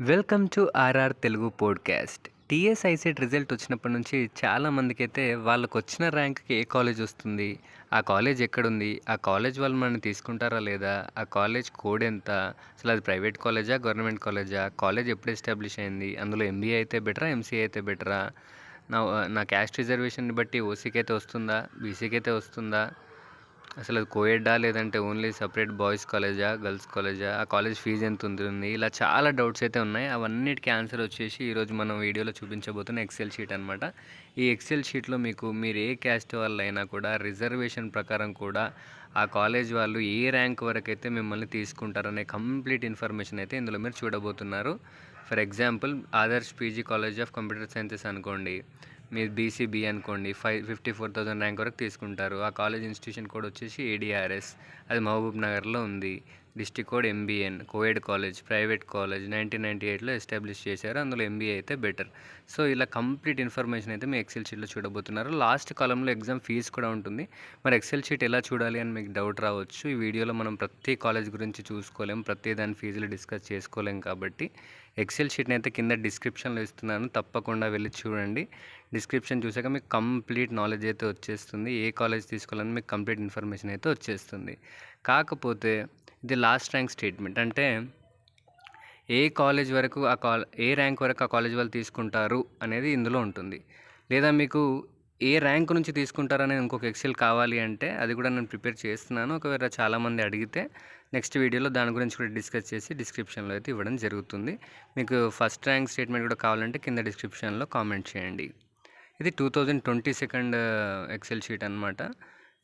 Welcome to RR Telugu podcast. TS ICET result వచ్చినప్పటి నుంచి చాలామందికైతే వాళ్ళకొచ్చిన ర్యాంక్కి ఏ college వస్తుంది, ఆ కాలేజ్ ఎక్కడుంది, ఆ కాలేజ్ వాళ్ళు మనల్ని తీసుకుంటారా లేదా, ఆ కాలేజ్ కోడ్ ఎంత, అసలు అది ప్రైవేట్ కాలేజా గవర్నమెంట్ కాలేజా, కాలేజ్ ఎప్పుడు ఎస్టాబ్లిష్ అయింది, అందులో ఎంబీఏ అయితే బెటరా ఎంసీఏ అయితే బెటరా, నా నా క్యాస్ట్ రిజర్వేషన్ని బట్టి ఓసీకి అయితే వస్తుందా, బీసీకి అయితే వస్తుందా, అసలు అది కోయెడ్డా లేదంటే ఓన్లీ సపరేట్ బాయ్స్ కాలేజా గర్ల్స్ కాలేజా, ఆ కాలేజ్ ఫీజు ఎంత ఉంటుంది, ఇలా చాలా డౌట్స్ అయితే ఉన్నాయి. అవన్నిటికీ ఆన్సర్ వచ్చేసి ఈరోజు మనం వీడియోలో చూపించబోతున్న ఎక్సెల్ షీట్ అనమాట. ఈ ఎక్సెల్ షీట్లో మీరు ఏ క్యాస్ట్ వాళ్ళు అయినా కూడా రిజర్వేషన్ ప్రకారం కూడా ఆ కాలేజ్ వాళ్ళు ఏ ర్యాంక్ వరకు అయితే మిమ్మల్ని తీసుకుంటారనే కంప్లీట్ ఇన్ఫర్మేషన్ అయితే ఇందులో మీరు చూడబోతున్నారు. For example Adarsh PG college of computer sciences అనుకోండి, మీరు బీసీబీ అనుకోండి, 54,000 ర్యాంక్ వరకు తీసుకుంటారు. ఆ కాలేజ్ ఇన్స్టిట్యూషన్ కోడ్ వచ్చేసి ఏడిఆర్ఎస్, అది మహబూబ్ నగర్లో ఉంది. District code MBN, coed college, private college, 1998లో ఎస్టాబ్లిష్ చేశారు. అందులో ఎంబీఏ అయితే బెటర్. సో ఇలా కంప్లీట్ ఇన్ఫర్మేషన్ అయితే మీ ఎక్సెల్ షీట్లో చూడబోతున్నారు. లాస్ట్ కాలంలో ఎగ్జామ్ ఫీజు కూడా ఉంటుంది. మరి ఎక్సెల్ షీట్ ఎలా చూడాలి అని మీకు డౌట్ రావచ్చు. ఈ వీడియోలో మనం ప్రతి కాలేజ్ గురించి చూసుకోలేం, ప్రతి దాని ఫీజులు డిస్కస్ చేసుకోలేం. కాబట్టి ఎక్సెల్ షీట్ని అయితే కింద డిస్క్రిప్షన్లో ఇస్తున్నాను, తప్పకుండా వెళ్ళి చూడండి. డిస్క్రిప్షన్ చూసాక మీకు కంప్లీట్ నాలెడ్జ్ అయితే వచ్చేస్తుంది. ఏ కాలేజ్ తీసుకోవాలని మీకు కంప్లీట్ ఇన్ఫర్మేషన్ అయితే వచ్చేస్తుంది. కాకపోతే ఇది లాస్ట్ ర్యాంక్ స్టేట్మెంట్, అంటే ఏ కాలేజ్ వరకు ఏ ర్యాంక్ వరకు ఆ కాలేజ్ వాళ్ళు తీసుకుంటారు అనేది ఇందులో ఉంటుంది. లేదా మీకు ఏ ర్యాంక్ నుంచి తీసుకుంటారనేది ఇంకొక ఎక్సెల్ కావాలి అంటే అది కూడా నేను ప్రిపేర్ చేస్తున్నాను. ఒకవేళ చాలామంది అడిగితే నెక్స్ట్ వీడియోలో దాని గురించి కూడా డిస్కస్ చేసి డిస్క్రిప్షన్లో అయితే ఇవ్వడం జరుగుతుంది. మీకు ఫస్ట్ ర్యాంక్ స్టేట్మెంట్ కూడా కావాలంటే కింద డిస్క్రిప్షన్లో కామెంట్ చేయండి. ఇది 2022 ఎక్సెల్ షీట్ అనమాట.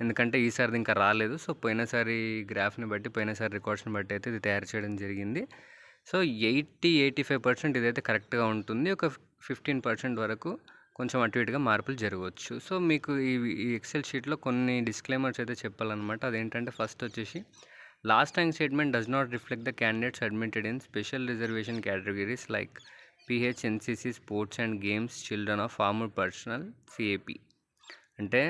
ఎందుకంటే ఈసారిది ఇంకా రాలేదు. సో పోయినసారి గ్రాఫ్ని బట్టి, పోయినసారి రికార్డ్స్ని బట్టి అయితే ఇది తయారు చేయడం జరిగింది. సో 85% ఇదైతే కరెక్ట్గా ఉంటుంది. ఒక 15% వరకు కొంచెం అటు ఇటుగా మార్పులు జరగవచ్చు. సో మీకు ఈ ఎక్సెల్ షీట్లో కొన్ని డిస్క్లైమర్స్ అయితే చెప్పాలన్నమాట. అదేంటంటే ఫస్ట్ వచ్చేసి last rank statement does not reflect the candidates admitted in special reservation categories like PH, NCC, sports and games, children of former personnel, CAP. అంటే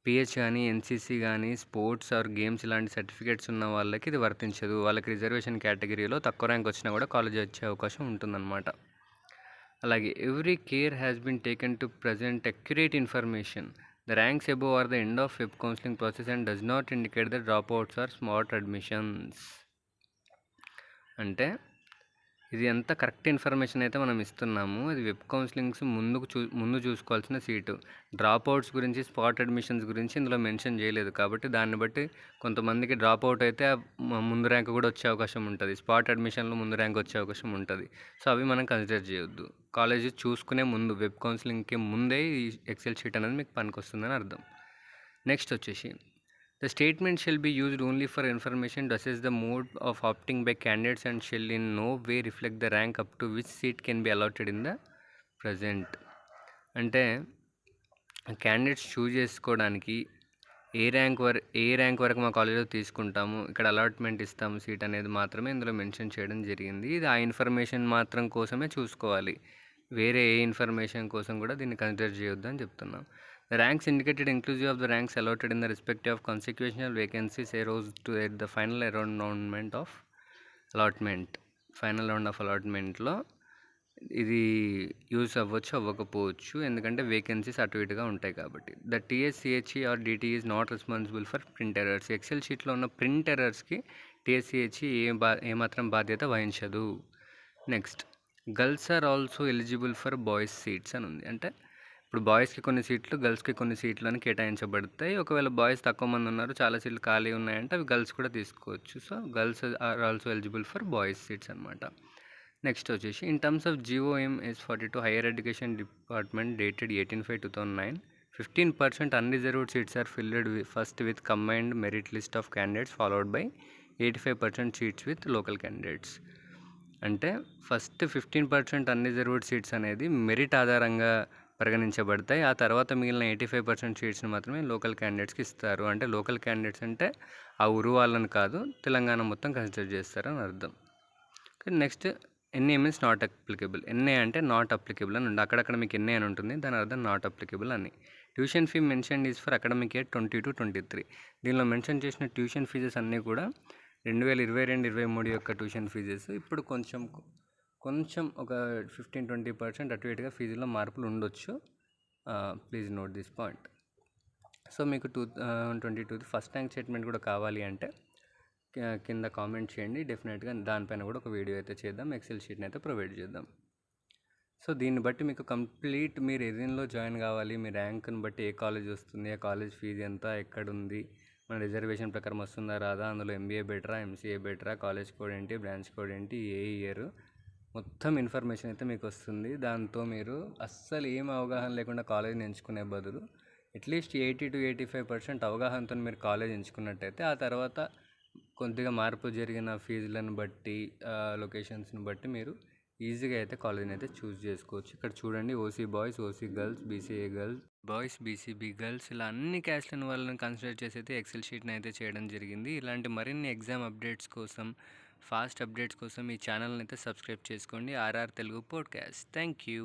పిహెచ్ కానీ, ఎన్సీసీ కానీ, స్పోర్ట్స్ ఆర్ గేమ్స్ ఇలాంటి certificates ఉన్న వాళ్ళకి ఇది వర్తించదు. వాళ్ళకి రిజర్వేషన్ కేటగిరీలో తక్కువ ర్యాంక్ వచ్చినా కూడా కాలేజ్ వచ్చే అవకాశం ఉంటుందన్నమాట. అలాగే every care has been taken to present accurate information. The ranks above are the end of web counselling process and does not indicate the dropouts or smart admissions. అంటే ఇది ఎంత correct information అయితే మనం ఇస్తున్నాము. అది web counsellings ముందు చూసుకోవాల్సిన seat. Drop outs గురించి, స్పాట్ అడ్మిషన్స్ గురించి ఇందులో మెన్షన్ చేయలేదు. కాబట్టి దాన్ని బట్టి కొంతమందికి డ్రాప్ అవుట్ అయితే ముందు ర్యాంక్ కూడా వచ్చే అవకాశం ఉంటుంది, స్పాట్ అడ్మిషన్లో ముందు ర్యాంక్ వచ్చే అవకాశం ఉంటుంది. సో అవి మనం కన్సిడర్ చేయొద్దు. కాలేజీ చూసుకునే ముందు, వెబ్ కౌన్సిలింగ్కి ముందే ఈ ఎక్సెల్ షీట్ అనేది మీకు పనికొస్తుందని అర్థం. నెక్స్ట్ వచ్చేసి the statement shall be used only for information to assess the mode of opting by candidates and shall in no way reflect the rank up to which seat can be allotted in the present. అంటే candidates choose చేసుకోవడానికి ఏ rank వరకు మా కాలేజ్లో తీసుకుంటాము, ఇక్కడ allotment ఇస్తాము seat అనేది మాత్రమే ఇందులో మెన్షన్ చేయడం జరిగింది. ఇది ఆ ఇన్ఫర్మేషన్ మాత్రం కోసమే చూసుకోవాలి, వేరే ఏ ఇన్ఫర్మేషన్ కోసం కూడా దీన్ని కన్సిడర్ చేయొద్దు అని చెప్తున్నాం. The ranks indicated inclusive of the ranks allotted in the respective consequential vacancies arose to at the final round of allotmentలో ఇది యూజ్ అవ్వచ్చు, అవ్వకపోవచ్చు, ఎందుకంటే వేకెన్సీస్ అటు ఇటుగా ఉంటాయి కాబట్టి. The TSCHE R DT is not responsible for print errors. Excel షీట్లో ఉన్న ప్రింట్ ఎర్రర్స్కి టీఎస్సిహెచ్ఈ ఏమాత్రం బాధ్యత వహించదు. Next, girls are also eligible for boys seats అని ఉంది. అంటే ఇప్పుడు బాయ్స్కి కొన్ని సీట్లు, గర్ల్స్కి కొన్ని సీట్లు అని కేటాయించబడతాయి. ఒకవేళ బాయ్స్ తక్కువ మంది ఉన్నారు, చాలా సీట్లు ఖాళీ ఉన్నాయంటే అవి గర్ల్స్ కూడా తీసుకోవచ్చు. So girls are also eligible for boys seats అనమాట. నెక్స్ట్ వచ్చేసి in terms of GOM/S42 higher education department dated 18/5/2009, 15% unreserved seats are filled first with combined merit list of candidates followed by 85% seats with local candidates. అంటే first 15% unreserved seats అనేది merit ఆధారంగా పరిగణించబడతాయి. ఆ తర్వాత మిగిలిన 85% సీట్స్ని మాత్రమే లోకల్ క్యాండిడేట్స్కి ఇస్తారు. అంటే లోకల్ క్యాండిడేట్స్ అంటే ఆ ఊరు వాళ్ళని కాదు, తెలంగాణ మొత్తం కన్సిడర్ చేస్తారని అర్థం. Next, NA means not applicable. NA అంటే నాట్ అప్లికబుల్ అని ఉంది. అక్కడక్కడ మీకు ఎన్ఏ అని ఉంటుంది, దాని అర్థం నాట్ అప్లికబుల్ అని. Tuition fee mention is for academic year 2022-23. దీనిలో మెన్షన్ చేసిన ట్యూషన్ ఫీజెస్ అన్నీ కూడా 2022-23 యొక్క ట్యూషన్ ఫీజెస్. ఇప్పుడు కొంచెం ఒక 15-20% అటు ఇటుగా ఫీజులో మార్పులు ఉండొచ్చు. Please note this point. So మీకు 2022 ఫస్ట్ ర్యాంక్ స్టేట్మెంట్ కూడా కావాలి అంటే కింద కామెంట్ చేయండి. డెఫినెట్గా దానిపైన కూడా ఒక వీడియో అయితే చేద్దాం, ఎక్సెల్ షీట్ని అయితే ప్రొవైడ్ చేద్దాం. సో దీన్ని బట్టి మీకు కంప్లీట్ మీరు ఏదేంలో జాయిన్ కావాలి, మీ ర్యాంక్ని బట్టి ఏ కాలేజ్ వస్తుంది, ఆ కాలేజ్ ఫీజు ఎంత, ఎక్కడుంది, మన రిజర్వేషన్ ప్రకారం వస్తుందా రాదా, అందులో ఎంబీఏ బెటరా, ఎంసీఏ బెటరా, కాలేజ్ కోడ్ ఏంటి, బ్రాంచ్ కోడ్ ఏంటి, ఏ ఇయర్, మొత్తం ఇన్ఫర్మేషన్ అయితే మీకు వస్తుంది. దాంతో మీరు అస్సలు ఏం అవగాహన లేకుండా కాలేజ్ని ఎంచుకునే బదులు అట్లీస్ట్ 80-85% అవగాహనతో మీరు కాలేజ్ ఎంచుకున్నట్టయితే ఆ తర్వాత కొద్దిగా మార్పు జరిగిన ఫీజులను బట్టి, లొకేషన్స్ని బట్టి మీరు ఈజీగా అయితే కాలేజ్ని అయితే చూస్ చేసుకోవచ్చు. ఇక్కడ చూడండి, OC boys, OC girls, BCA girls, boys, BCB girls, ఇలా అన్ని క్యాస్ట్లను వాళ్ళని కన్సిడర్ చేసి అయితే ఎక్సెల్ షీట్ని అయితే చేయడం జరిగింది. ఇలాంటి మరిన్ని ఎగ్జామ్ అప్డేట్స్ కోసం, ఫాస్ట్ అప్డేట్స్ కోసం ఈ ఛానల్ని అయితే సబ్స్క్రైబ్ చేసుకోండి, RR Telugu podcast. Thank you.